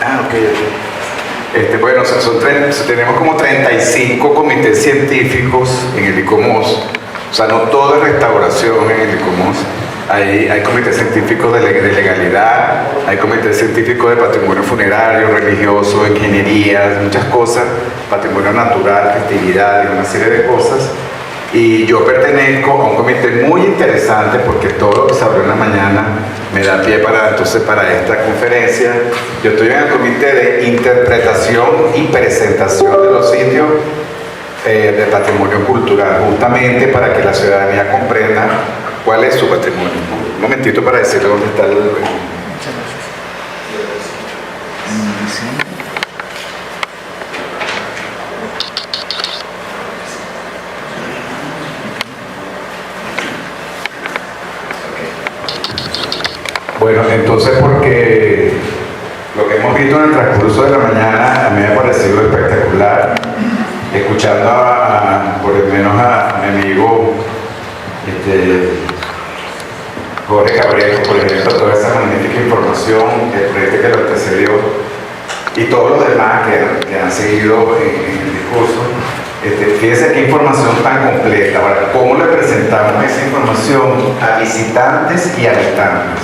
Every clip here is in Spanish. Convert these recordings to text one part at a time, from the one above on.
Ah, ok, ok. Bueno, tenemos como 35 comités científicos en el ICOMOS. O sea, no todo es restauración en el ICOMOS. Hay comités científicos de legalidad, hay comités científicos de patrimonio funerario, religioso, ingeniería, muchas cosas, patrimonio natural, festividad y una serie de cosas. Y yo pertenezco a un comité muy interesante porque todo lo que se abrió en la mañana me da pie para esta conferencia. Yo estoy en el comité de interpretación y presentación de los sitios de patrimonio cultural, justamente para que la ciudadanía comprenda cuál es su patrimonio. Un momentito para decirle dónde está el... Bueno, entonces porque lo que hemos visto en el transcurso de la mañana a mí me ha parecido espectacular, escuchando por lo menos a mi amigo Jorge Cabrera, por ejemplo, toda esa magnífica información, el proyecto que lo antecedió y todos los demás que han seguido en el discurso. Fíjense qué información tan completa. Ahora, ¿cómo le presentamos esa información a visitantes y habitantes?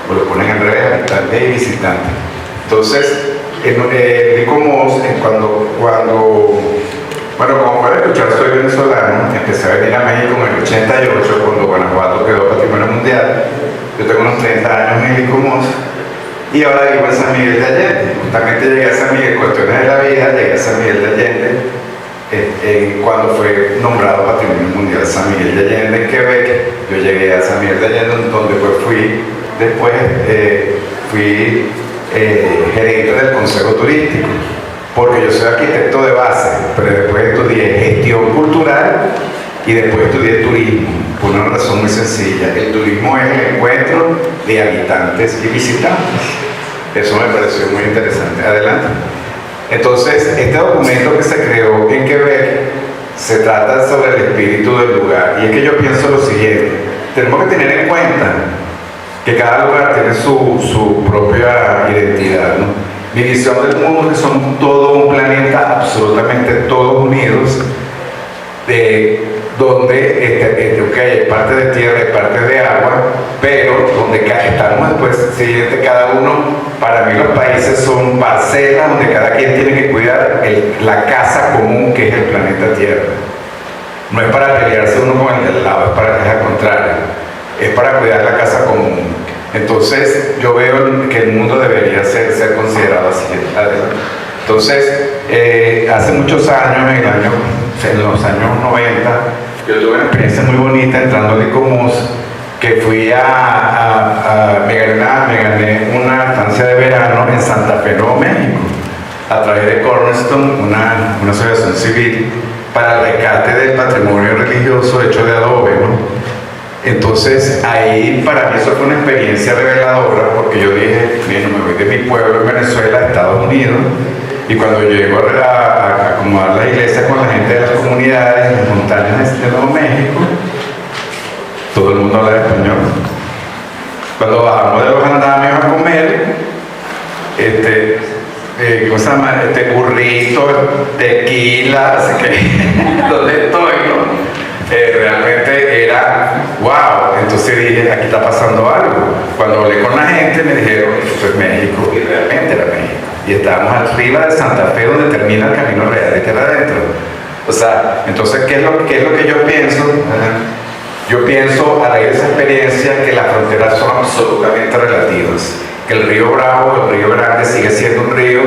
Pues lo ponen en revés, habitantes y visitantes. Entonces, como pueden escuchar, soy venezolano, empecé a venir a México en el 88, cuando Guanajuato quedó Patrimonio Mundial. Yo tengo unos 30 años en el ICOMOS y ahora vivo en San Miguel de Allende. Justamente llegué a San Miguel, cuestiones de la vida, llegué a San Miguel de Allende cuando fue nombrado Patrimonio Mundial San Miguel de Allende en Quebec. Yo llegué a San Miguel de Allende, donde fui gerente del Consejo Turístico, porque yo soy arquitecto de base, pero después estudié gestión cultural y después estudié turismo, por una razón muy sencilla. El turismo es el encuentro de habitantes y visitantes. Eso me pareció muy interesante. Adelante. Entonces, este documento que se creó en Quebec se trata sobre el espíritu del lugar. Y es que yo pienso lo siguiente: tenemos que tener en cuenta que cada lugar tiene su propia identidad, ¿no? Mi visión del mundo es que somos todo un planeta, absolutamente todos unidos, donde hay parte de tierra y parte de agua, pero donde estamos después, siguiente, cada uno. Para mí los países son parcelas donde cada quien tiene que cuidar la casa común que es el planeta Tierra. No es para pelearse uno con el del lado, es al contrario, es para cuidar la casa común. Entonces yo veo que el mundo debería ser considerado así. Entonces, hace muchos años, en los años 90, yo tuve una experiencia muy bonita entrando al ICOMOS, que fui me gané una estancia de verano en Santa Fe, Nuevo México, a través de Cornerstone, una asociación civil para el rescate del patrimonio religioso hecho de adobe, ¿no? Entonces ahí para mí eso fue una experiencia reveladora, porque yo dije, bueno, me voy de mi pueblo en Venezuela a Estados Unidos, y cuando llego a acomodar la iglesia con la gente de las comunidades en las montañas de Nuevo México, todo el mundo habla español. Cuando bajamos de los andamios a comer, ¿cómo se llama? Burrito, tequila, así que ¿dónde estoy, no? Realmente era wow. Entonces dije, aquí está pasando algo. Cuando hablé con la gente me dijeron, esto es México, y realmente era México. Y estábamos arriba de Santa Fe, donde termina el Camino Real de tierra adentro. O sea, entonces, ¿qué es lo que yo pienso? Yo pienso, a raíz de esa experiencia, que las fronteras son absolutamente relativas, que el río Bravo, el río Grande, sigue siendo un río,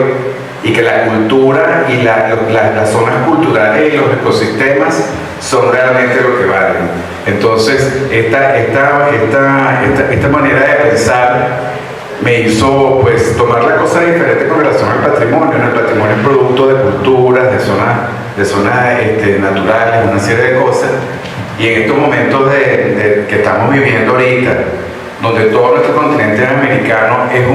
y que la cultura y las zonas culturales y los ecosistemas son realmente lo que valen. Entonces, esta manera de pensar me hizo pues tomar la cosa diferente con relación al patrimonio. El patrimonio es producto de culturas, de zonas naturales, una serie de cosas. Y en estos momentos que estamos viviendo ahorita, donde todo nuestro continente americano es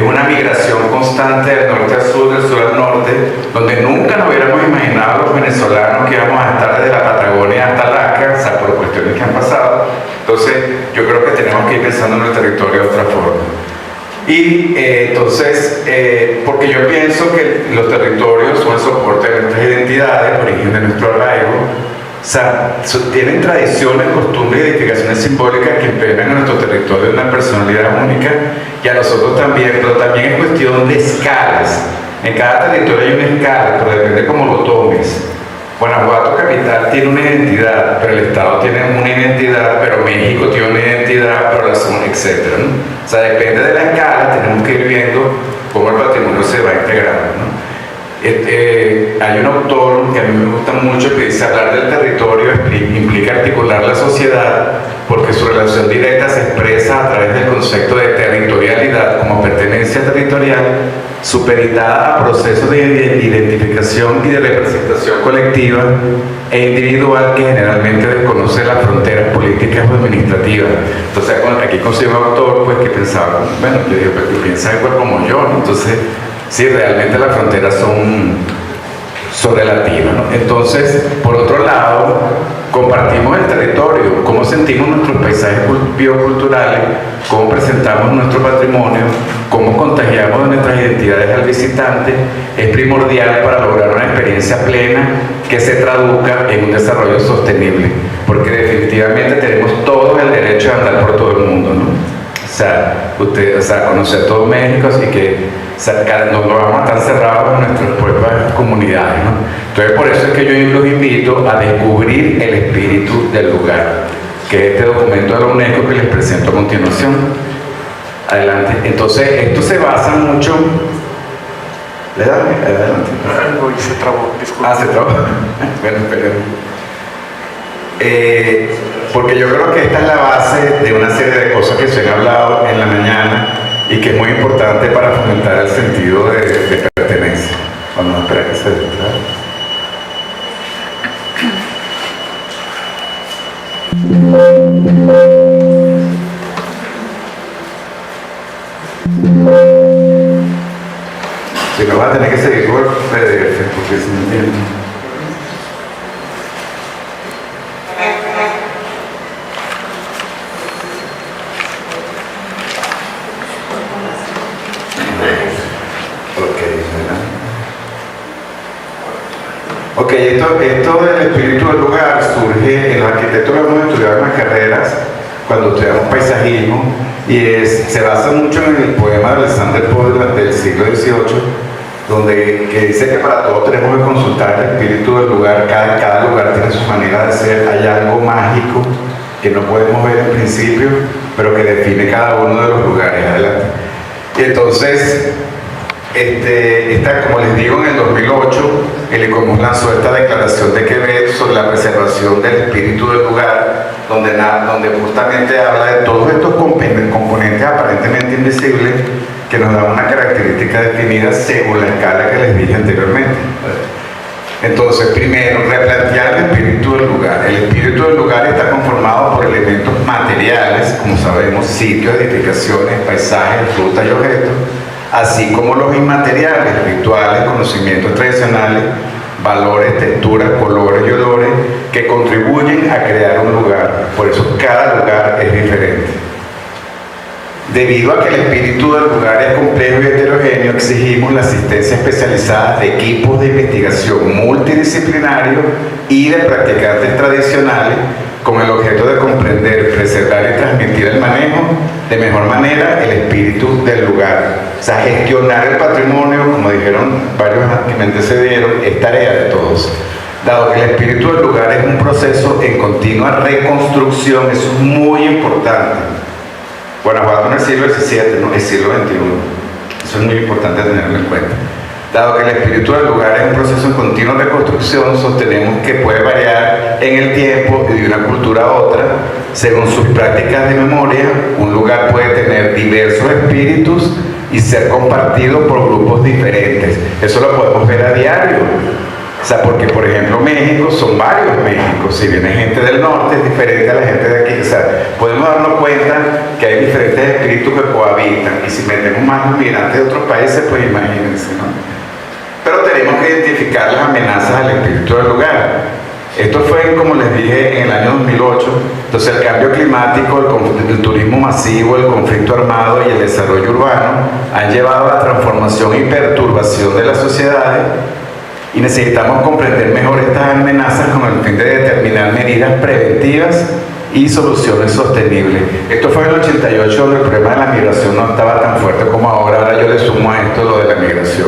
una migración constante del norte al sur, del sur al norte, donde nunca nos hubiéramos imaginado los venezolanos que íbamos a estar desde la Patagonia hasta Alaska, o sea, por cuestiones que han pasado. Entonces, yo creo que tenemos que ir pensando en el territorio de otra forma. Y entonces, yo pienso que los territorios son el soporte de nuestras identidades, origen de nuestro arraigo. O sea, tienen tradiciones, costumbres y edificaciones simbólicas que impregnan a nuestro territorio una personalidad única, y a nosotros también, pero también es cuestión de escalas. En cada territorio hay una escala, pero depende cómo lo tomes. Guanajuato capital tiene una identidad, pero el Estado tiene una identidad, pero México tiene una identidad, pero la zona, etc., ¿no? O sea, depende de la escala, tenemos que ir viendo cómo el patrimonio se va integrando, ¿no? Hay un autor que a mí me gusta mucho que dice: hablar del territorio implica articular la sociedad, porque su relación directa se expresa a través del concepto de territorialidad como pertenencia territorial, supeditada a procesos de identificación y de representación colectiva e individual que generalmente desconoce las fronteras políticas o administrativas. Entonces aquí consigo un autor pues, que pensaba, bueno, yo digo, pero que piensa igual como yo, ¿no? Entonces, sí, realmente las fronteras son relativas, ¿no? Entonces, por otro lado, compartimos el territorio, cómo sentimos nuestros paisajes bioculturales, cómo presentamos nuestro patrimonio, cómo contagiamos de nuestras identidades al visitante, es primordial para lograr una experiencia plena que se traduzca en un desarrollo sostenible, porque definitivamente tenemos todos el derecho a andar por todo el mundo, ¿no? O sea, conocer todo México, así que no vamos a estar cerrados en nuestras propias comunidades, ¿no? Entonces, por eso es que yo los invito a descubrir el espíritu del lugar, que es este documento de la UNESCO que les presento a continuación. Adelante. Entonces, esto se basa mucho... ¿Le da? Adelante. Algo y se trabó, disculpe. Se trabó. Bueno, esperen. Porque yo creo que esta es la base de una serie de cosas que se han hablado en la mañana y que es muy importante para fomentar el sentido de pertenencia. Vamos a esperar que se detrás. Si no, vas a tener que seguir por PDF, porque si no entiendo. Ok, esto del espíritu del lugar surge en los arquitectos que hemos estudiado en las carreras cuando estudiamos paisajismo, y se basa mucho en el poema de Alexander Pope del siglo XVIII, que dice que para todos tenemos que consultar el espíritu del lugar. Cada lugar tiene su manera de ser, hay algo mágico que no podemos ver en principio, pero que define cada uno de los lugares. Adelante. Y entonces, como les digo, en el 2008 el ICOMOS lanzó esta declaración de Quebec sobre la preservación del espíritu del lugar, donde justamente habla de todos estos componentes aparentemente invisibles que nos dan una característica definida según la escala que les dije anteriormente. Entonces, primero, replantear el espíritu del lugar. El espíritu del lugar está conformado por elementos materiales, como sabemos, sitios, edificaciones, paisajes, frutas y objetos, así como los inmateriales, rituales, conocimientos tradicionales, valores, texturas, colores y olores que contribuyen a crear un lugar. Por eso cada lugar es diferente. Debido a que el espíritu del lugar es complejo y heterogéneo, exigimos la asistencia especializada de equipos de investigación multidisciplinarios y de practicantes tradicionales con el objeto de comprender, preservar y transmitir el manejo de mejor manera el espíritu del lugar. O sea, gestionar el patrimonio, como dijeron varios que me antecedieron, es tarea de todos. Dado que el espíritu del lugar es un proceso en continua reconstrucción, eso es muy importante. Guanajuato no es siglo XVII, no, es siglo XXI. Eso es muy importante tenerlo en cuenta. Dado que el espíritu del lugar es un proceso en continua reconstrucción, sostenemos que puede variar en el tiempo y de una cultura a otra. Según sus prácticas de memoria, un lugar puede tener diversos espíritus y ser compartido por grupos diferentes. Eso lo podemos ver a diario. O sea, porque por ejemplo México, son varios Méxicos. Si viene gente del norte es diferente a la gente de aquí. O sea, podemos darnos cuenta que hay diferentes espíritus que cohabitan. Y si metemos más migrantes de otros países, pues imagínense, ¿no? Pero tenemos que identificar las amenazas al espíritu del lugar. Esto fue, como les dije, en el año 2008. Entonces, el cambio climático, el turismo masivo, el conflicto armado y el desarrollo urbano han llevado a la transformación y perturbación de las sociedades, y necesitamos comprender mejor estas amenazas con el fin de determinar medidas preventivas y soluciones sostenibles. Esto fue en el 88, donde el problema de la migración no estaba tan fuerte como ahora. Ahora yo le sumo a esto lo de la migración.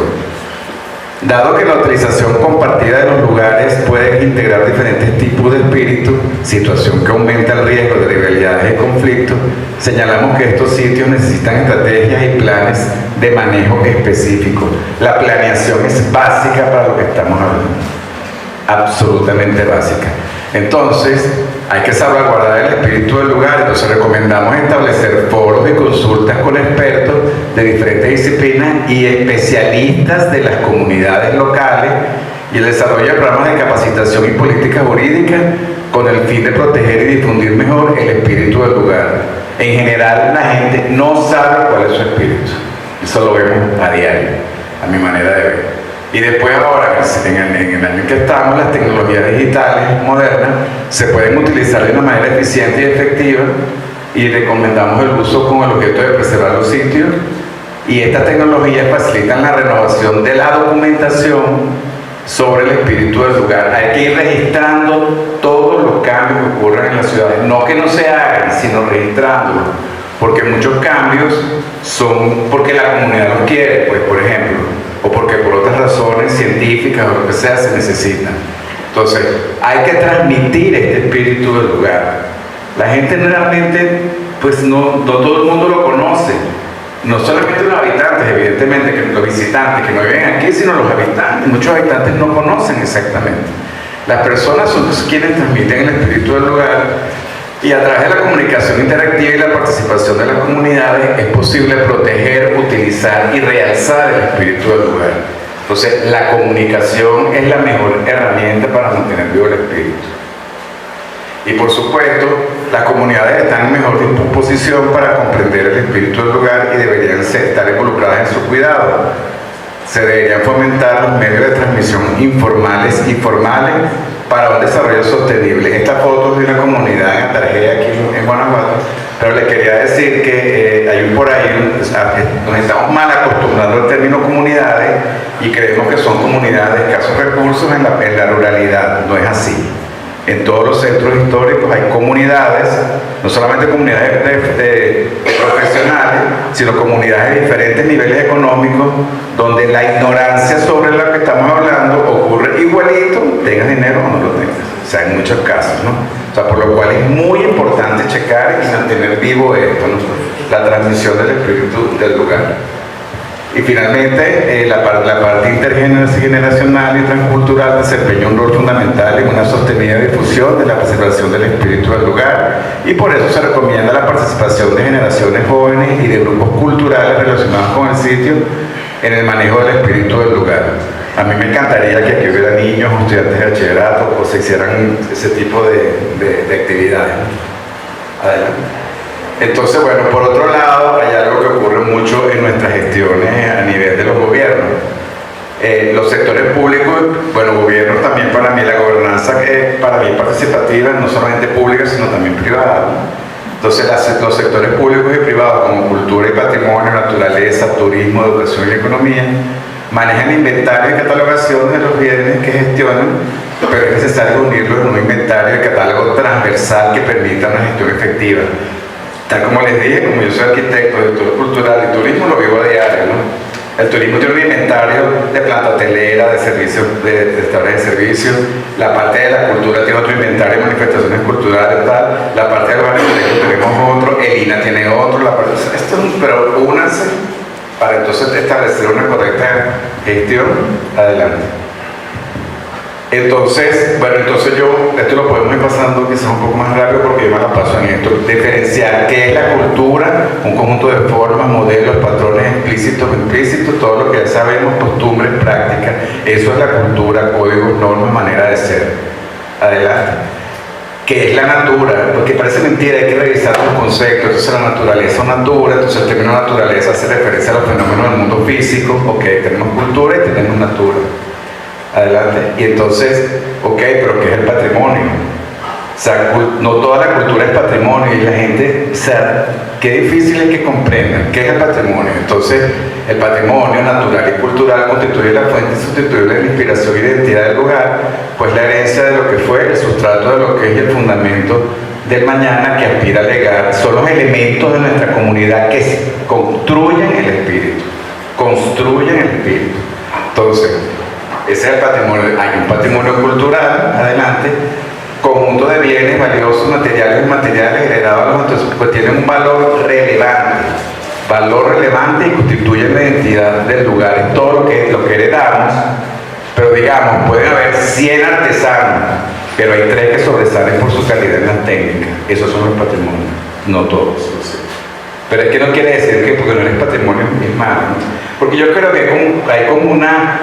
Dado que la utilización compartida de los lugares puede integrar diferentes tipos de espíritu, situación que aumenta el riesgo de rivalidades y conflictos, señalamos que estos sitios necesitan estrategias y planes de manejo específicos. La planeación es básica para lo que estamos hablando, absolutamente básica. Entonces, hay que salvaguardar el espíritu del lugar. Entonces recomendamos establecer foros y consultas con expertos de diferentes disciplinas y especialistas de las comunidades locales, y el desarrollo de programas de capacitación y políticas jurídicas con el fin de proteger y difundir mejor el espíritu del lugar. En general, la gente no sabe cuál es su espíritu. Eso lo vemos a diario, a mi manera de ver. Y después ahora, en el año en que estamos, las tecnologías digitales modernas se pueden utilizar de una manera eficiente y efectiva, y recomendamos el uso con el objeto de preservar los sitios, y estas tecnologías facilitan la renovación de la documentación sobre el espíritu del lugar. Hay que ir registrando todos los cambios que ocurren en las ciudades, no que no se hagan, sino registrándolos, porque muchos cambios son porque la comunidad los quiere, pues, por ejemplo, o porque por otras razones científicas o lo que sea se necesitan. Entonces, hay que transmitir este espíritu del lugar. La gente realmente, pues no todo el mundo lo conoce. No solamente los habitantes, evidentemente, que los visitantes que no viven aquí, sino los habitantes. Muchos habitantes no conocen exactamente. Las personas son quienes transmiten el espíritu del lugar, y a través de la comunicación interactiva y la participación de las comunidades es posible proteger, utilizar y realzar el espíritu del lugar. Entonces, la comunicación es la mejor herramienta para mantener vivo el espíritu. Y por supuesto, las comunidades están en mejor disposición para comprender el espíritu del lugar y deberían estar involucradas en su cuidado. Se deberían fomentar los medios de transmisión informales y formales para un desarrollo sostenible. Esta foto es de una comunidad en Atarjea, aquí en Guanajuato, pero les quería decir que hay por ahí, nos estamos mal acostumbrando al término comunidades y creemos que son comunidades de escasos recursos en la ruralidad. No es así. En todos los centros históricos hay comunidades, no solamente comunidades de profesionales, sino comunidades de diferentes niveles económicos, donde la ignorancia sobre lo que estamos hablando ocurre igualito, tengas dinero o no lo tengas. O sea, en muchos casos, ¿no? O sea, por lo cual es muy importante checar y mantener vivo esto, ¿no? La transmisión del espíritu del lugar. Y finalmente, la parte intergeneracional y transcultural desempeña un rol fundamental en una sostenida difusión de la preservación del espíritu del lugar, y por eso se recomienda la participación de generaciones jóvenes y de grupos culturales relacionados con el sitio en el manejo del espíritu del lugar. A mí me encantaría que aquí hubiera niños, estudiantes de bachillerato, o se hicieran ese tipo de actividades. Adelante. Entonces, bueno, por otro lado, hay algo que ocurre mucho en nuestras gestiones a nivel de los gobiernos. Los sectores públicos, bueno, gobiernos también, para mí, la gobernanza es para mí participativa, no solamente pública, sino también privada. Entonces, los sectores públicos y privados, como cultura y patrimonio, naturaleza, turismo, educación y economía, manejan inventario y catalogación de los bienes que gestionan, pero es necesario unirlos en un inventario y catálogo transversal que permita una gestión efectiva. Tal como les dije, como yo soy arquitecto, director cultural y turismo, lo vivo a diario, ¿no? El turismo tiene un inventario de planta hotelera, de servicios, de restaurantes de servicios. La parte de la cultura tiene otro inventario de manifestaciones culturales, tal. La parte de los arquitectos tenemos otro, el INA tiene otro. Pero únanse para entonces establecer una correcta gestión. Adelante. Entonces, bueno, esto lo podemos ir pasando quizás un poco más rápido porque yo me la paso en esto. Diferenciar qué es la cultura, un conjunto de formas, modelos, patrones explícitos, implícitos, todo lo que ya sabemos, costumbres, prácticas. Eso es la cultura, códigos, normas, manera de ser. Adelante. ¿Qué es la natura? Porque parece mentira, hay que revisar los conceptos. Entonces, la naturaleza o natura, entonces el término naturaleza hace referencia a los fenómenos del mundo físico. Ok, tenemos cultura y tenemos natura. Adelante. Y entonces, ok, pero ¿qué es el patrimonio? O sea, no toda la cultura es patrimonio y la gente, o sea, qué difícil es que comprendan qué es el patrimonio. Entonces, el patrimonio natural y cultural constituye la fuente insustituible de la inspiración e identidad del lugar, pues la herencia de lo que fue, el sustrato de lo que es y el fundamento del mañana que aspira a legar, son los elementos de nuestra comunidad que construyen el espíritu, Entonces, ese es el patrimonio. Hay un patrimonio cultural, adelante, conjunto de bienes valiosos, materiales e inmateriales heredados a los otros, pues tienen un valor relevante y constituyen la identidad del lugar. Es todo lo que heredamos, pero digamos, pueden haber 100 artesanos, pero hay 3 que sobresalen por su calidad en las técnicas. Esos son los patrimonios, no todos. Pero es que no quiere decir que porque no eres patrimonio es malo, ¿no? Porque yo creo que hay como una...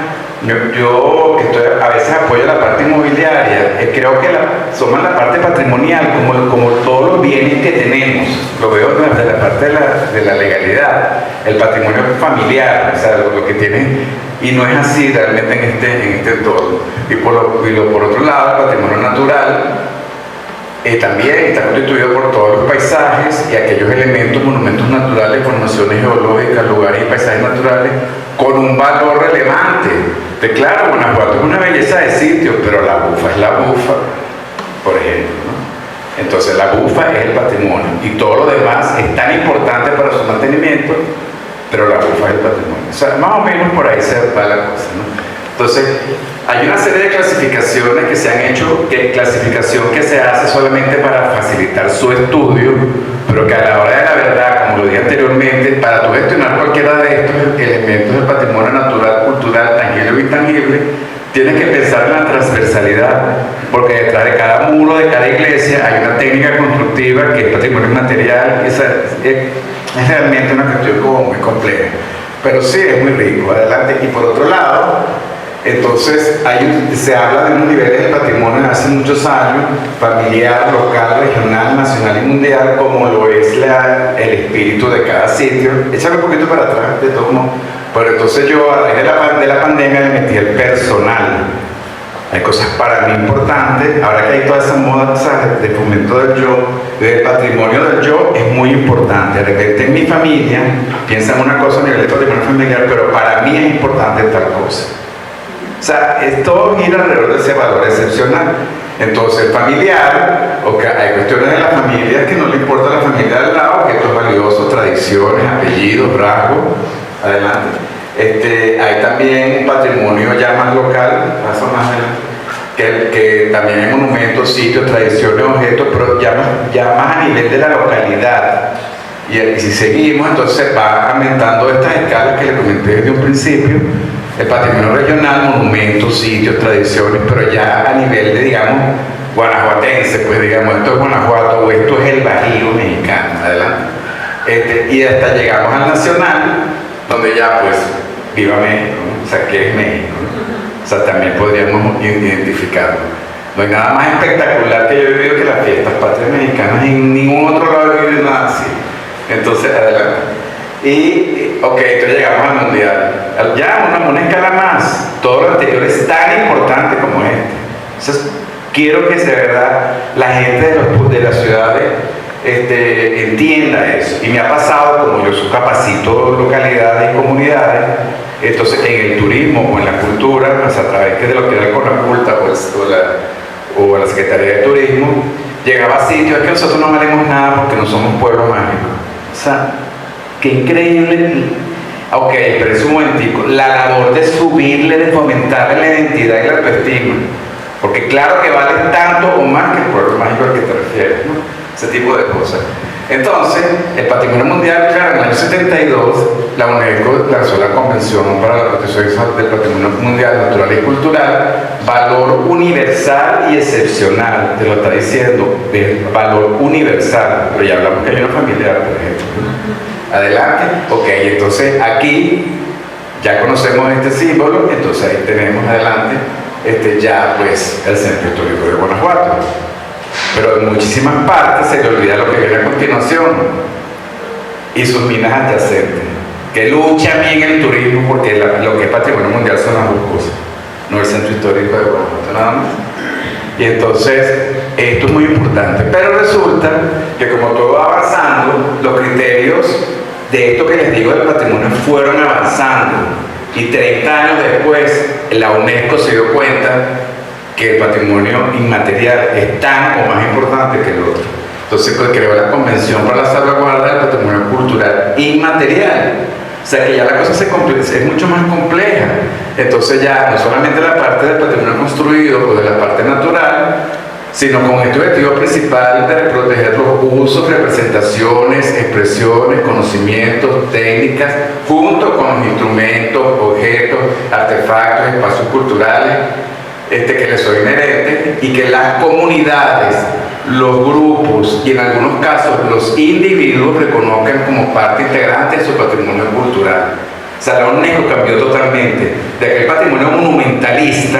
Yo que a veces apoyo la parte inmobiliaria, creo que somos la parte patrimonial, como todos los bienes que tenemos, lo veo desde la parte de la legalidad, el patrimonio familiar, o sea, lo que tiene, y no es así realmente en este entorno. Y por otro lado, el patrimonio natural también está constituido por todos los paisajes y aquellos elementos, monumentos naturales, formaciones geológicas, lugares y paisajes naturales con un valor relevante. Claro, Guanajuato es una belleza de sitio, pero la bufa es la bufa, por ejemplo, ¿no? Entonces la bufa es el patrimonio y todo lo demás es tan importante para su mantenimiento, pero la bufa es el patrimonio. O sea, más o menos por ahí se va la cosa, ¿no? Entonces, hay una serie de clasificaciones que se han hecho, clasificación que se hace solamente para facilitar su estudio, pero que a la hora de la verdad, como lo dije anteriormente, para tú gestionar cualquiera de estos elementos del patrimonio natural, cultural, tangible o intangible, tienes que pensar en la transversalidad, porque detrás de cada muro de cada iglesia hay una técnica constructiva que es patrimonio inmaterial, es realmente una cuestión como muy compleja. Pero sí, es muy rico, adelante. Y por otro lado, entonces se habla de unos niveles de patrimonio de hace muchos años, familiar, local, regional, nacional y mundial, como lo es el espíritu de cada sitio. Échame un poquito para atrás, de todo modo. Pero entonces yo, a raíz de la pandemia, le metí el personal. Hay cosas para mí importantes. Ahora que hay toda esa moda, ¿sabes?, de fomento del yo, del patrimonio del yo, es muy importante. De repente en mi familia piensan una cosa a nivel de patrimonio familiar, pero para mí es importante tal cosa. O sea, todo gira alrededor de ese valor excepcional. Entonces, el familiar, hay cuestiones de la familia que no le importa a la familia del lado, objetos valiosos, tradiciones, apellidos, rasgos. Adelante. Hay también un patrimonio ya más local, paso más adelante, que también hay monumentos, sitios, tradiciones, objetos, pero ya más a nivel de la localidad. Y si seguimos, entonces va aumentando estas escalas que le comenté desde un principio. El patrimonio regional, monumentos, sitios, tradiciones, pero ya a nivel de, digamos, guanajuatense, pues digamos, esto es Guanajuato o esto es el Bajío mexicano, adelante. Y hasta llegamos al nacional, donde ya pues, viva México, ¿no? O sea, ¿qué es México? ¿No? O sea, también podríamos identificarlo. No hay nada más espectacular que yo he vivido que las fiestas patrias mexicanas, en ningún otro lado he vivido nada así. Entonces, adelante. Y, entonces llegamos al mundial. Ya, una escala más. Todo lo anterior es tan importante como este. Entonces, quiero que de verdad la gente de las ciudades entienda eso. Y me ha pasado, como yo capacito localidades y comunidades, entonces en el turismo o en la cultura, pues a través de lo que era el CONACULTA o la Secretaría de Turismo, llegaba a sitios que nosotros no valemos nada porque no somos pueblo mágico. O sea, qué increíble. Pero es un momentico, la labor de subirle, de fomentarle la identidad y la autoestima, porque claro que vale tanto o más que el pueblo mágico al que te refieres, ¿no? Ese tipo de cosas. Entonces, el patrimonio mundial, claro, en el año 72 la UNESCO lanzó la Convención para la Protección del Patrimonio Mundial Natural y Cultural, valor universal y excepcional, te lo está diciendo, el valor universal, pero ya hablamos que hay una familiar, por ejemplo. Adelante. Entonces aquí ya conocemos este símbolo, entonces ahí tenemos adelante ya pues el centro histórico de Guanajuato. Pero en muchísimas partes se le olvida lo que viene a continuación y sus minas adyacentes, que luchan bien el turismo porque lo que es patrimonio mundial son las dos cosas. no el centro histórico de Guanajuato nada más. Y entonces, esto es muy importante. Pero resulta que como todo va avanzando, los criterios de esto que les digo del patrimonio fueron avanzando. Y 30 años después, la UNESCO se dio cuenta que el patrimonio inmaterial es tan o más importante que el otro. Entonces creó la Convención para la Salvaguarda del Patrimonio Cultural Inmaterial. O sea que ya la cosa es mucho más compleja. Entonces ya no solamente la parte del patrimonio construido o de la parte natural, sino con este objetivo principal de proteger los usos, representaciones, expresiones, conocimientos, técnicas, junto con los instrumentos, objetos, artefactos, espacios culturales que les son inherentes, y que las comunidades, los grupos y en algunos casos los individuos reconozcan como parte integrante de su patrimonio cultural. O sea, la UNESCO cambió totalmente de aquel patrimonio monumentalista,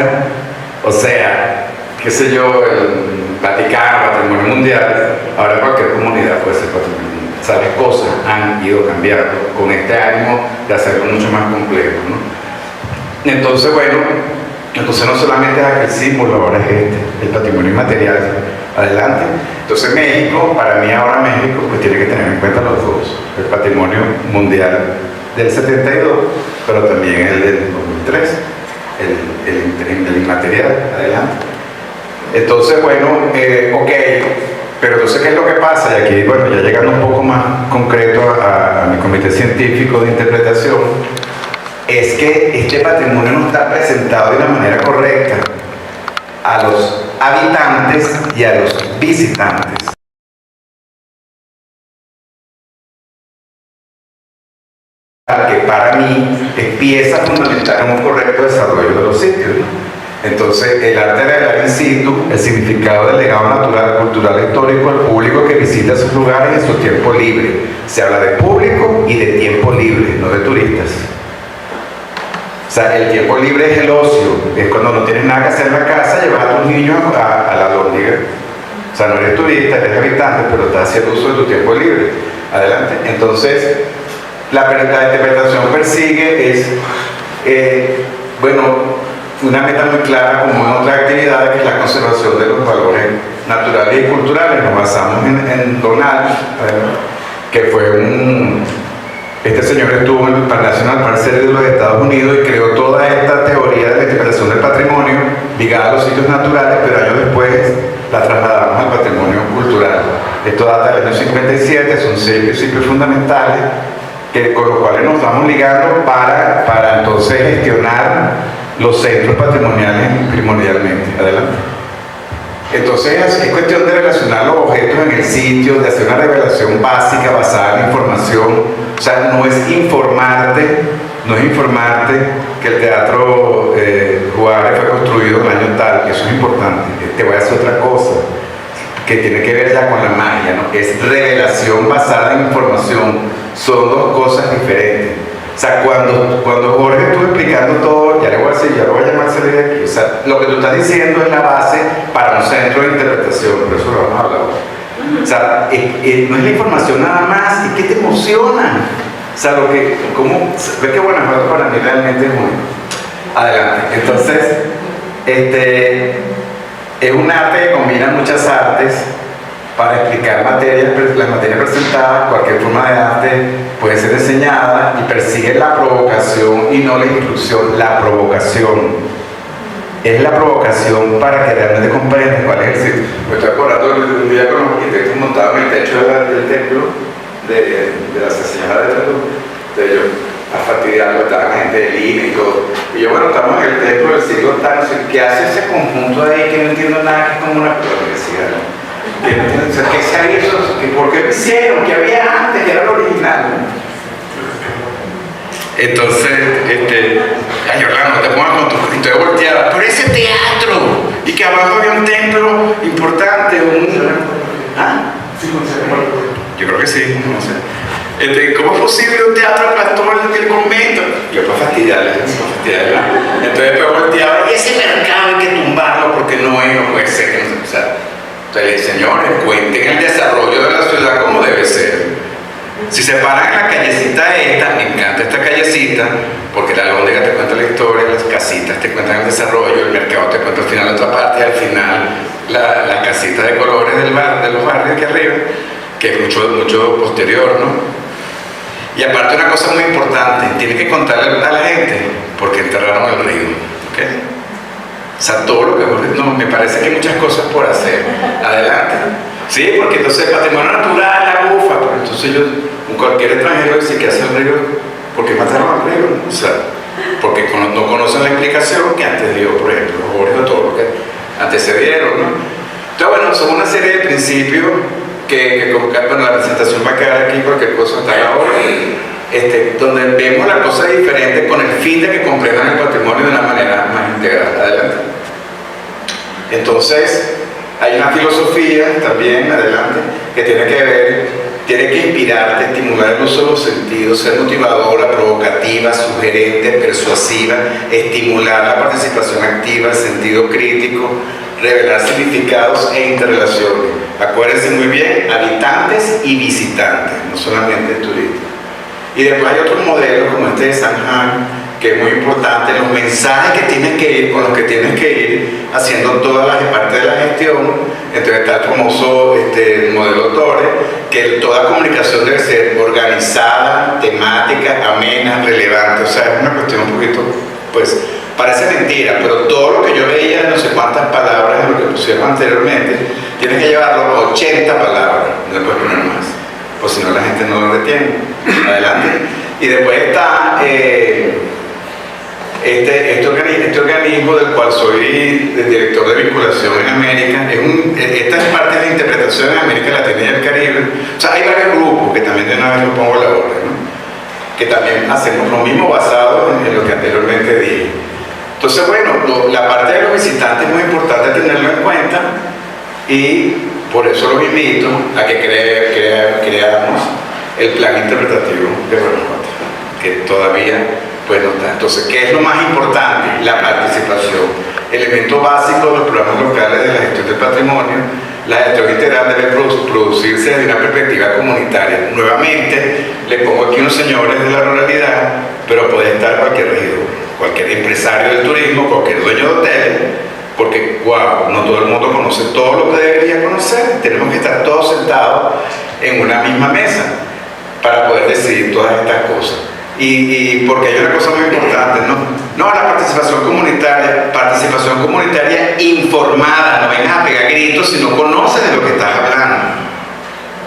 o sea, qué sé yo, el Vaticano, patrimonio mundial, ahora cualquier comunidad puede ser patrimonio mundial. O sea, las cosas han ido cambiando con este ánimo de hacerlo mucho más complejo, ¿no? Entonces, bueno, entonces no solamente es aquel símbolo, ahora es el patrimonio inmaterial. Adelante. Entonces México, para mí ahora México, pues tiene que tener en cuenta los dos, el patrimonio mundial del 72, pero también el del 2003, el inmaterial. Adelante. Entonces, bueno, ok, pero entonces, ¿qué es lo que pasa? Y aquí, bueno, ya llegando un poco más concreto a mi comité científico de interpretación, es que este patrimonio no está presentado de la manera correcta a los habitantes y a los visitantes. Que para mí es pieza fundamental en un correcto desarrollo de los sitios, ¿no? Entonces, el arte revelar in situ el significado del legado natural, cultural, histórico al público que visita esos lugares en su tiempo libre. Se habla de público y de tiempo libre, no de turistas. O sea, el tiempo libre es el ocio, es cuando no tienes nada que hacer en la casa, llevas a tus niños a la lóndiga. O sea, no eres turista, eres habitante, pero estás haciendo uso de tu tiempo libre. Adelante. Entonces, la interpretación persigue es, bueno, una meta muy clara, como en otras actividades, que es la conservación de los valores naturales y culturales. Nos basamos en Donald, que fue este señor estuvo en el National Park Service de los Estados Unidos y creó toda esta teoría de la interpretación del patrimonio ligada a los sitios naturales, pero años después la trasladamos al patrimonio cultural. Esto data del año 57, son 6 principios fundamentales con los cuales nos vamos ligando para entonces gestionar los centros patrimoniales primordialmente. Adelante. Entonces es cuestión de relacionar los objetos en el sitio, de hacer una revelación básica basada en información. O sea, no es informarte que el teatro Juárez fue construido en el año tal, que eso es importante. Te voy a hacer otra cosa que tiene que ver ya con la magia, ¿no? Es revelación basada en información. Son dos cosas diferentes. O sea, cuando Jorge estuvo explicando todo, ya le voy a decir, ya lo voy a llamar a salir de aquí. O sea, lo que tú estás diciendo es la base para un centro de interpretación, por eso lo vamos a hablar. O sea, no es la información nada más, ¿y qué te emociona? O sea, ves que Guanajuato para mí realmente es único. Adelante. Entonces, es un arte que combina muchas artes para explicar las materias presentadas. Cualquier forma de arte puede ser enseñada y persigue la provocación y no la instrucción. La provocación es la provocación para que realmente comprendas cuál es el sitio. Me estoy acordando de un día con los arquitectos montados en el techo del templo de la señora de Salud. Entonces yo, a fastidiarlo, estaba gente del INE y todo. Y yo, bueno, estamos en el templo del siglo tal, no sé, ¿qué hace ese conjunto ahí que no entiendo nada, que es como una universidad? ¿Qué se hizo? ¿Por qué lo hicieron? ¿Qué había antes? ¿Qué era lo original? Entonces, ay, Orlando, te pongo con tu estoy volteada, pero ese teatro, y que abajo había un templo importante, ¿ah? Yo creo que sí, no sé. ¿Cómo es posible un teatro pastor del convento? Yo para fastidiarle. Entonces después volteaba, y ese mercado hay que tumbarlo porque no puede ser que no se... O sea, entonces, señores, cuenten el desarrollo de la ciudad como debe ser. Si se paran en la callecita esta, me encanta esta callecita, porque la lóndiga te cuenta la historia, las casitas te cuentan el desarrollo. que es mucho posterior, ¿no? Y aparte una cosa muy importante, tiene que contarle a la gente porque enterraron el río, ¿ok? O sea, todo lo que... No, me parece que hay muchas cosas por hacer. Adelante. Sí, porque entonces el patrimonio natural, la bufa, pero entonces cualquier extranjero dice que hace el río, ¿por qué mataron al río? O sea, porque no conocen la explicación que antes dio, por ejemplo, Jorge, todo lo que antecedieron, ¿no? Entonces, bueno, son una serie de principios que bueno, la presentación va a quedar aquí, cualquier cosa está ahora, donde vemos la cosa diferente con el fin de que comprendan el patrimonio de una manera más integral. Adelante. Entonces, hay una filosofía también, adelante, que tiene que inspirarte, estimular el uso de los sentidos, ser motivadora, provocativa, sugerente, persuasiva, estimular la participación activa, el sentido crítico, revelar significados e interrelaciones. Acuérdense muy bien, habitantes y visitantes, no solamente turistas. Y después hay otros modelos como este de San Juan, que es muy importante, los mensajes que tienes que ir, con los que tienes que ir haciendo todas las partes de la gestión. Entonces está el famoso modelo Torres, que toda comunicación debe ser organizada, temática, amena, relevante. O sea, es una cuestión un poquito, pues, parece mentira, pero todo lo que yo veía, no sé cuántas palabras en lo que pusieron anteriormente, tienes que llevarlo a 80 palabras, no le puedes poner más, pues si no la gente no lo retiene. Adelante. Y después está este organismo del cual soy el director de vinculación en América. Esta es parte de la interpretación en América Latina y el Caribe. O sea, hay varios grupos que también de una vez lo pongo a la orden, ¿no? Que también hacemos lo mismo basado en lo que anteriormente dije. Entonces, bueno, la parte de los visitantes es muy importante tenerlo en cuenta y por eso los invito a que creamos el plan interpretativo de Guanajuato, que todavía pues no está. Entonces, ¿qué es lo más importante? La participación. Elemento básico de los programas locales de la gestión del patrimonio. La gestión integral debe producirse desde una perspectiva comunitaria. Nuevamente, le pongo aquí unos señores de la ruralidad, pero puede estar cualquier regidor, cualquier empresario del turismo, cualquier dueño de hoteles, porque, wow, no todo el mundo conoce todo lo que debería conocer. Tenemos que estar todos sentados en una misma mesa para poder decidir todas estas cosas. Y porque hay una cosa muy importante, no la participación comunitaria informada, no vengas a pegar gritos si no conoces de lo que estás hablando,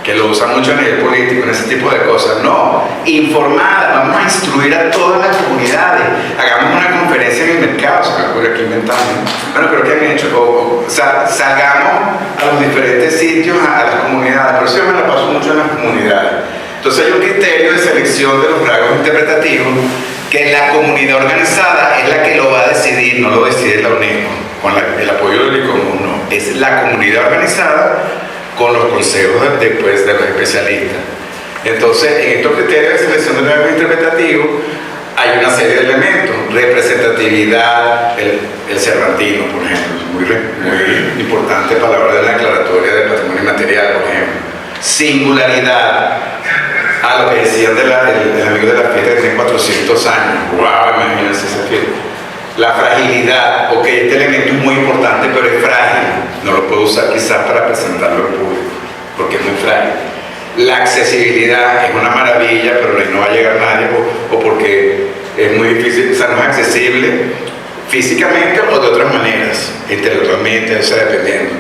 que lo usan mucho a nivel político, en ese tipo de cosas. No, informada, vamos a instruir a todas las comunidades, hagamos una conferencia en el mercado, se me ocurre aquí inventando, bueno, creo que han hecho, o sea, salgamos a los diferentes sitios, a las comunidades, por eso yo me la paso mucho en las comunidades. Entonces hay un criterio de selección de los rasgos interpretativos que la comunidad organizada es la que lo va a decidir, no lo decide la UNESCO, con el apoyo del ICOMUN, no. Es la comunidad organizada con los consejos después de los especialistas. Entonces, en estos criterios de selección de rasgos interpretativos hay una serie de elementos, representatividad, el cervantino, por ejemplo, muy importante palabra de la declaratoria del patrimonio inmaterial, por ejemplo. Singularidad, a lo que decían el amigo de la fiesta que tiene 400 años, wow, imagínense esa fiesta. La fragilidad, ok, este elemento es muy importante, pero es frágil, no lo puedo usar quizás para presentarlo al público, porque es muy frágil. La accesibilidad es una maravilla, pero no va a llegar nadie, o porque es muy difícil, o sea, no es accesible físicamente o de otras maneras, intelectualmente, o sea, dependiendo.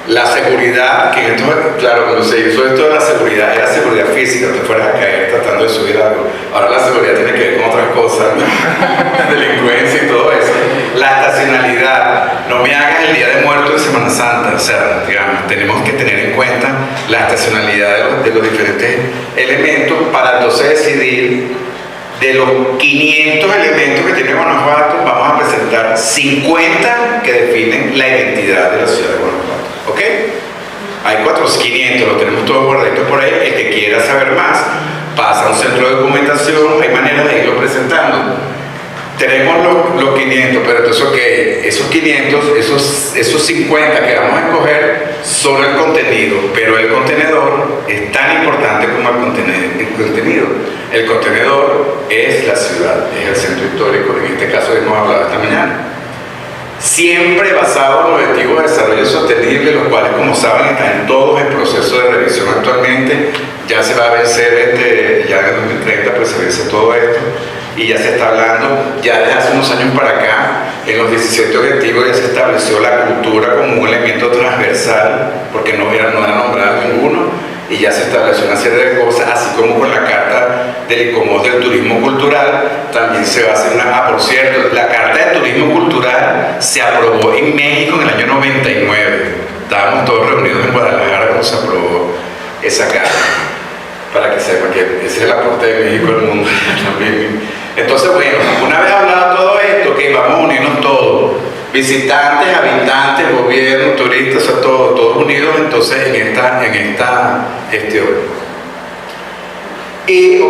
La seguridad, que esto, claro, cuando se hizo esto de la seguridad, era seguridad física, te fueras a caer tratando de subir algo. Ahora la seguridad tiene que ver con otras cosas, ¿no? Delincuencia y todo eso. La estacionalidad, no me hagas el Día de Muertos de Semana Santa, o sea, digamos, tenemos que tener en cuenta la estacionalidad de los diferentes elementos para entonces decidir de los 500 elementos que tiene Guanajuato, vamos a presentar 50 que definen la identidad de la ciudad de Guanajuato. ¿Ok? Hay 500, lo tenemos todos guardaditos por ahí. El que quiera saber más, pasa a un centro de documentación, hay maneras de irlo presentando. Tenemos los 500, pero entonces, ok, esos 500, esos 50 que vamos a escoger son el contenido, pero el contenedor es tan importante como el contenido. El contenedor es la ciudad, es el centro histórico, en este caso hemos hablado esta mañana. siempre basado en los objetivos de desarrollo sostenible, los cuales, como saben, están todos en proceso de revisión actualmente. Ya se va a vencer, ya en el 2030 pues se vence todo esto, y ya se está hablando, ya desde hace unos años para acá, en los 17 objetivos ya se estableció la cultura como un elemento transversal, porque no era nombrado ninguno, y ya se estableció una serie de cosas, así como con la Carta del ICOMOS del Turismo Cultural, también se va a hacer una... por cierto, la Carta de Turismo Cultural se aprobó en México en el año 99. Estábamos todos reunidos en Guadalajara cuando se aprobó esa carta, para que sepan que ese es el aporte de México al mundo. Entonces, bueno, una vez hablado todo esto, que vamos a unirnos todos, visitantes, habitantes, gobierno, turistas, o sea, todos unidos entonces en esta gestión. Y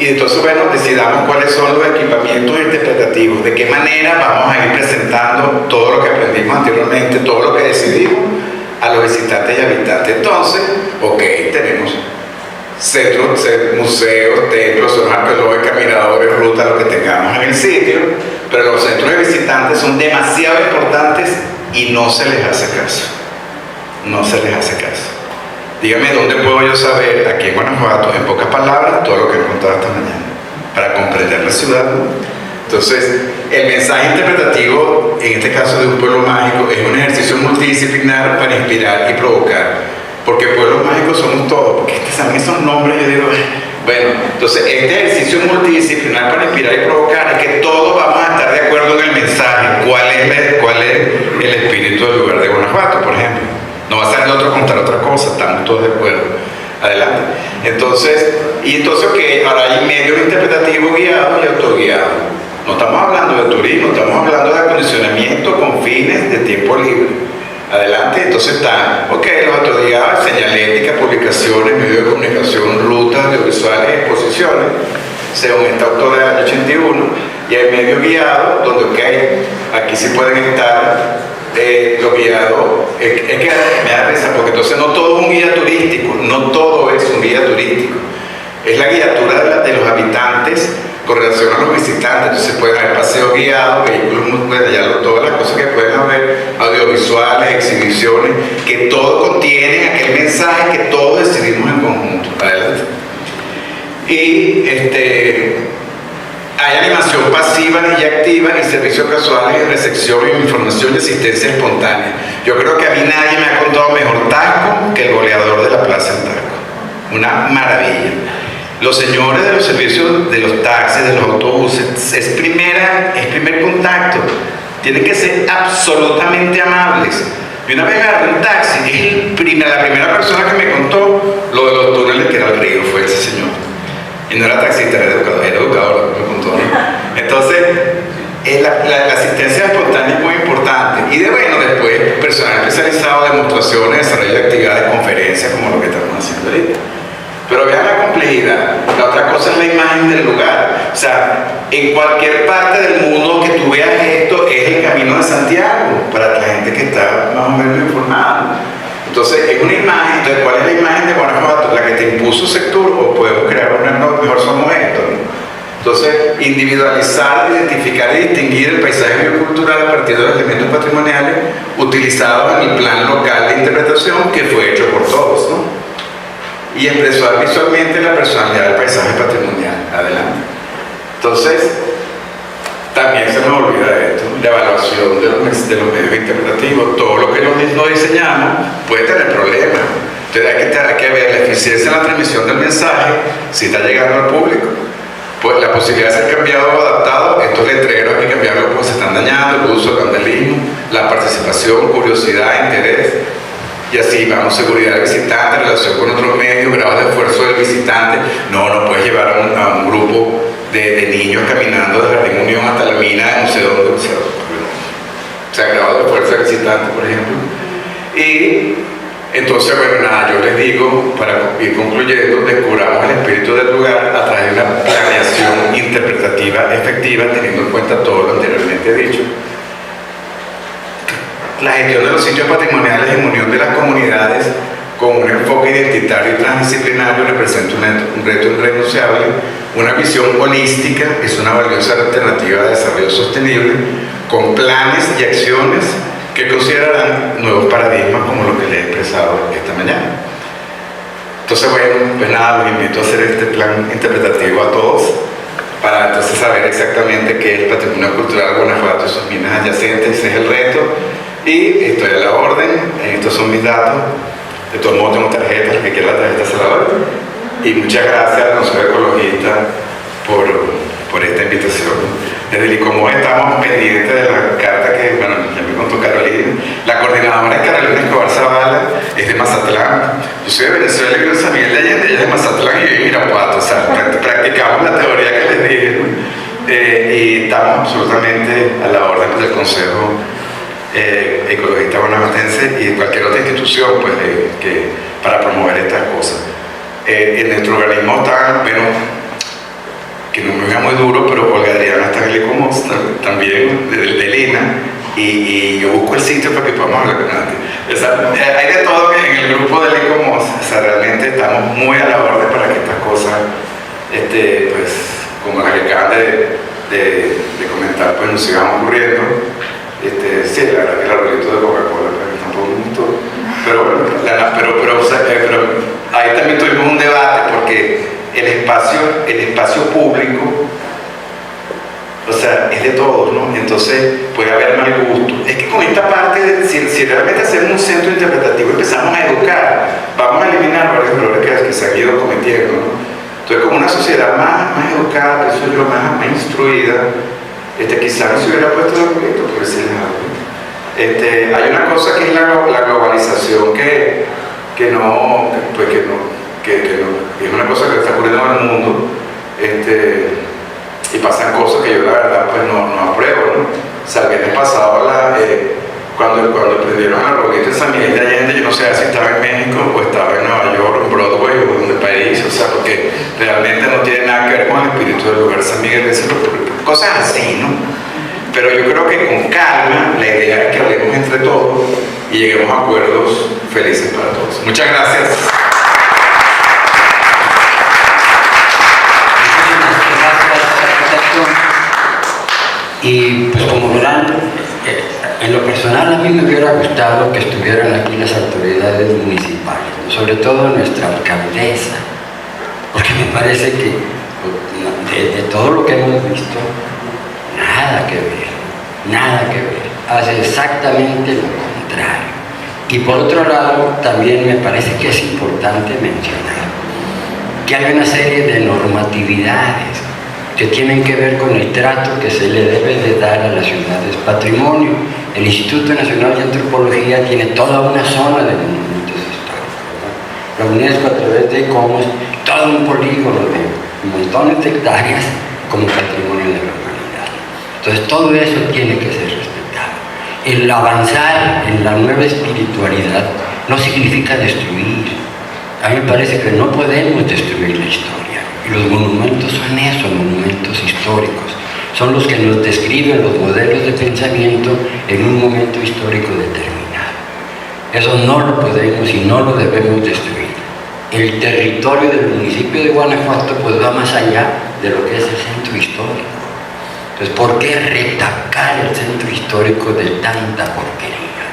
entonces, bueno, decidamos cuáles son los equipamientos interpretativos, de qué manera vamos a ir presentando todo lo que aprendimos anteriormente, todo lo que decidimos a los visitantes y habitantes. Entonces, tenemos centros, museos, templos, zonas arqueológicas, caminadores, rutas, lo que tengamos en el sitio, pero los centros de visitantes son demasiado importantes y no se les hace caso. No se les hace caso. Dígame, ¿dónde puedo yo saber, aquí en Guanajuato, en pocas palabras, todo lo que he contado esta mañana, para comprender la ciudad? Entonces, el mensaje interpretativo, en este caso de un pueblo mágico, es un ejercicio multidisciplinar para inspirar y provocar. Porque pueblos mágicos somos todos, porque saben esos nombres, yo digo, bueno, entonces este ejercicio multidisciplinar para inspirar y provocar es que todos vamos a estar de acuerdo en el mensaje, cuál es el espíritu del lugar de Guanajuato, por ejemplo. No va a ser el otro contar otra cosa, estamos todos de acuerdo. Adelante. Entonces, ahora hay medios interpretativos guiados y autoguiados. No estamos hablando de turismo, estamos hablando de acondicionamiento con fines de tiempo libre. Adelante, entonces están, los autoguiados, señalética, publicaciones, medios de comunicación, rutas audiovisuales, exposiciones, según esta autora del año 81, y hay medio guiado, donde, aquí sí pueden estar los guiados, es que me da risa, porque entonces no todo es un guía turístico, no todo es un guía turístico, es la guiatura de los habitantes con relación a los visitantes. Entonces pueden haber paseos guiados, vehículos, todas las cosas que pueden haber, audiovisuales, exhibiciones, que todo contiene aquel mensaje que todos decidimos en conjunto. Adelante. Y hay animación pasiva y activa y servicios casuales de recepción, información y asistencia espontánea. Yo creo que a mí nadie me ha contado mejor Tasco que el goleador de la plaza en Tasco. Una maravilla. Los señores de los servicios, de los taxis, de los autobuses, es primer contacto. Tienen que ser absolutamente amables. Y una vez agarré un taxi, la primera persona que me contó lo de los túneles que era el río, fue ese señor. Y no era taxista, era educador, me contó. Entonces, la asistencia espontánea es muy importante. Y después, personal especializado, demostraciones, desarrollo de actividades, conferencias, como lo que estamos haciendo ahorita. Pero vean la complejidad. La otra cosa es la imagen del lugar. O sea, en cualquier parte del mundo que tú veas esto, es el Camino de Santiago, para la gente que está más o menos informada. Entonces, es una imagen. Entonces, ¿cuál es la imagen de Guanajuato? ¿La que te impuso Sectur o podemos crear una mejor somos esto? ¿No? Entonces, individualizar, identificar y distinguir el paisaje biocultural a partir de los elementos patrimoniales utilizados en el plan local de interpretación que fue hecho por todos, ¿no? Y expresar visualmente la personalidad del paisaje patrimonial. Adelante. Entonces, también se nos olvida esto, la evaluación de los medios interpretativos. Todo lo que no diseñamos puede tener problemas. Entonces hay que ver la eficiencia en la transmisión del mensaje, si está llegando al público. Pues la posibilidad de ser cambiado o adaptado, estos letreros hay que cambiarlos porque se están dañando, el uso, el vandalismo, la participación, curiosidad, interés. Y así vamos, seguridad del visitante, relación con otros medios, grado de esfuerzo del visitante. No puedes llevar a un grupo de niños caminando desde Jardín Unión hasta la mina de Museo de Museo. O sea, grado de esfuerzo del visitante, por ejemplo. Y entonces, yo les digo, para ir concluyendo, descubramos el espíritu del lugar a través de una planeación interpretativa efectiva, teniendo en cuenta todo lo anteriormente dicho. La gestión de los sitios patrimoniales en unión de las comunidades con un enfoque identitario y transdisciplinario representa un reto irrenunciable. Una visión holística es una valiosa alternativa de desarrollo sostenible con planes y acciones que considerarán nuevos paradigmas como lo que les he expresado esta mañana. Entonces, bueno, pues nada, los invito a hacer este plan interpretativo a todos para entonces saber exactamente qué es el patrimonio cultural de Guanajuato y sus minas adyacentes. Ese es el reto y estoy a la orden. Estos son mis datos. De todos modos tengo tarjetas, el que quiera la tarjeta se la doy. Y muchas gracias al Consejo Ecologista por esta invitación. Desde el ICOMOS estamos pendientes de la carta que, bueno, ya me contó Carolina. La coordinadora es Carolina Escobar Zavala, es de Mazatlán. Yo soy de Venezuela y vivo en San Miguel de Allende, ella es de Mazatlán y yo en Irapuato. O sea, practicamos la teoría que les dije, ¿no? Y estamos absolutamente a la orden del Consejo Ecologista Guanajuatense y de cualquier otra institución pues, para promover estas cosas. En nuestro organismo está, bueno, que no me vea muy duro, pero Olga Adriana está en el ICOMOS también, de Lina, y yo busco el sitio para que podamos hablar con nadie. O sea, hay de todo en el grupo del ICOMOS, o sea, realmente estamos muy a la orden para que estas cosas, pues, como las que acaban de comentar, pues nos sigan ocurriendo. Sí, la verdad que el arbolito de Coca-Cola pues, tampoco me gustó, pero bueno, pero ahí también tuvimos un debate porque el espacio público, o sea, es de todos, ¿no? Entonces puede haber mal gusto. Es que con esta parte, si realmente hacemos un centro interpretativo y empezamos a educar, vamos a eliminar varios errores que se han ido cometiendo, ¿no? Entonces, como una sociedad más educada, que soy yo, más instruida, quizás no se hubiera puesto de acuerdo, por decirles algo. Hay una cosa que es la globalización que es una cosa que está ocurriendo en el mundo, y pasan cosas que yo la verdad pues no apruebo, ¿no? O sea, el viernes pasado cuando prendieron a la rolita en San Miguel de Allende, yo no sé si estaba en México o estaba en Nueva York, en Broadway o en el país, o sea, porque realmente no tiene nada que ver con el espíritu del lugar San Miguel de Allende, cosas así, ¿no? Pero yo creo que con calma la idea es que hablemos entre todos y lleguemos a acuerdos felices para todos. Muchas gracias. Y pues como verán, en lo personal a mí me hubiera gustado que estuvieran aquí las autoridades municipales, ¿no? Sobre todo nuestra alcaldesa, porque me parece que de todo lo que hemos visto, nada que ver, hace exactamente lo contrario. Y por otro lado, también me parece que es importante mencionar que hay una serie de normatividades que tienen que ver con el trato que se le debe de dar a las ciudades patrimonio. El Instituto Nacional de Antropología tiene toda una zona de monumentos históricos, ¿no? La UNESCO, a través de ICOMOS, todo un polígono de montones de hectáreas como patrimonio de la humanidad. Entonces todo eso tiene que ser respetado. El avanzar en la nueva espiritualidad no significa destruir. A mí me parece que no podemos destruir la historia. Y los monumentos son eso, monumentos históricos. Son los que nos describen los modelos de pensamiento en un momento histórico determinado. Eso no lo podemos y no lo debemos destruir. El territorio del municipio de Guanajuato pues va más allá de lo que es el centro histórico. Entonces, ¿por qué retacar el centro histórico de tanta porquería?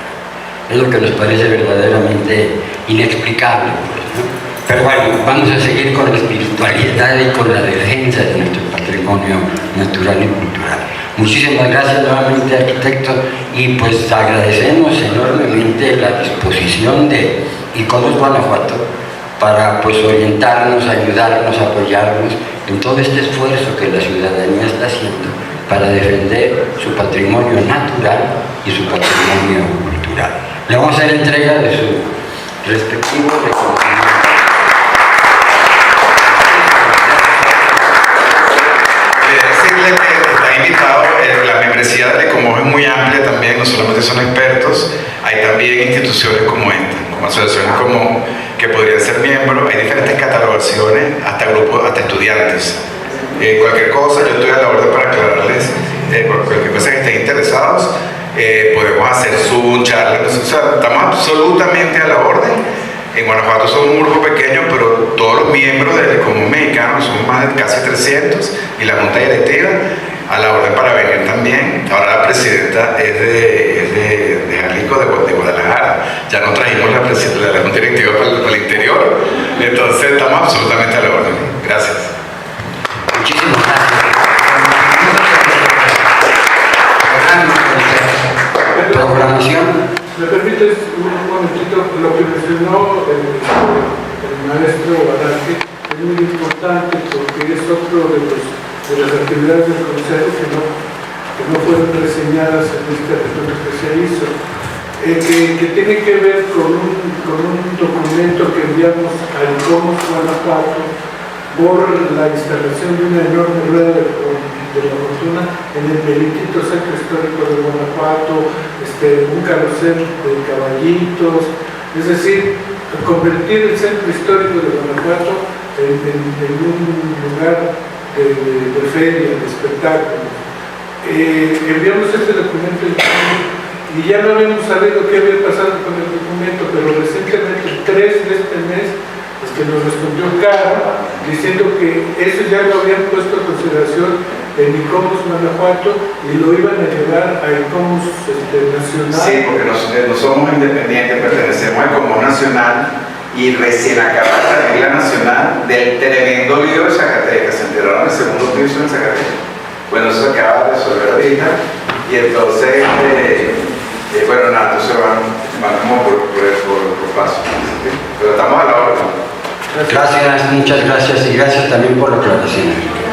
Es lo que nos parece verdaderamente inexplicable, pues, ¿no? Pero bueno, vamos a seguir con la espiritualidad y con la defensa de nuestro patrimonio natural y cultural. Muchísimas gracias nuevamente, arquitecto, y pues agradecemos enormemente la disposición de ICOMOS Guanajuato para pues orientarnos, ayudarnos, apoyarnos en todo este esfuerzo que la ciudadanía está haciendo para defender su patrimonio natural y su patrimonio cultural. Le vamos a hacer entrega de su respectivo reconocimiento. Decirle que está invitado, la membresía de ICOMOS es muy amplia también, no solamente son expertos, hay también instituciones como esta, como asociaciones como que podrían ser miembros, hay diferentes catalogaciones, hasta grupos, hasta estudiantes. Cualquier cosa, yo estoy a la orden para aclararles, cualquier cosa que estén interesados, podemos hacer Zoom, charlas, o sea, estamos absolutamente a la orden. En Guanajuato somos un grupo pequeño, pero todos los miembros del ICOMOS mexicano, somos más de casi 300, y la junta directiva, a la orden para venir también. Ahora la presidenta es de Jalisco, de Guadalajara. Ya no trajimos la Junta Directiva para el interior, entonces estamos absolutamente a la orden. Gracias. Muchísimas gracias. Programación. ¿Me permites un momentito? Lo que mencionó el maestro Barranque es muy importante porque es otro de las actividades del Consejo que no fueron reseñadas en este retorno que se hizo, que tiene que ver con un documento que enviamos al ICOMOS Guanajuato por la instalación de una enorme rueda de la fortuna en el Belitito Centro Histórico de Guanajuato, un carrusel de caballitos, es decir, convertir el Centro Histórico de Guanajuato en un lugar de feria, de espectáculos. Enviamos este documento y ya no habíamos sabido qué había pasado con el documento, pero recientemente, el 3 de este mes, nos respondió Caro diciendo que eso ya lo habían puesto en consideración en ICOMOS Guanajuato y lo iban a llevar a ICOMOS nacional. Sí, porque no somos independientes, pertenecemos al ICOMOS nacional y recién acaba de salir la nacional del tremendo lío de Zacatecas. Se enteraron el segundo piso en Zacatecas. Bueno, eso se acaba de resolver ahorita y entonces, bueno, nada, entonces van como por paso. Pero estamos a la hora. Gracias, muchas gracias y gracias también por la aclaración.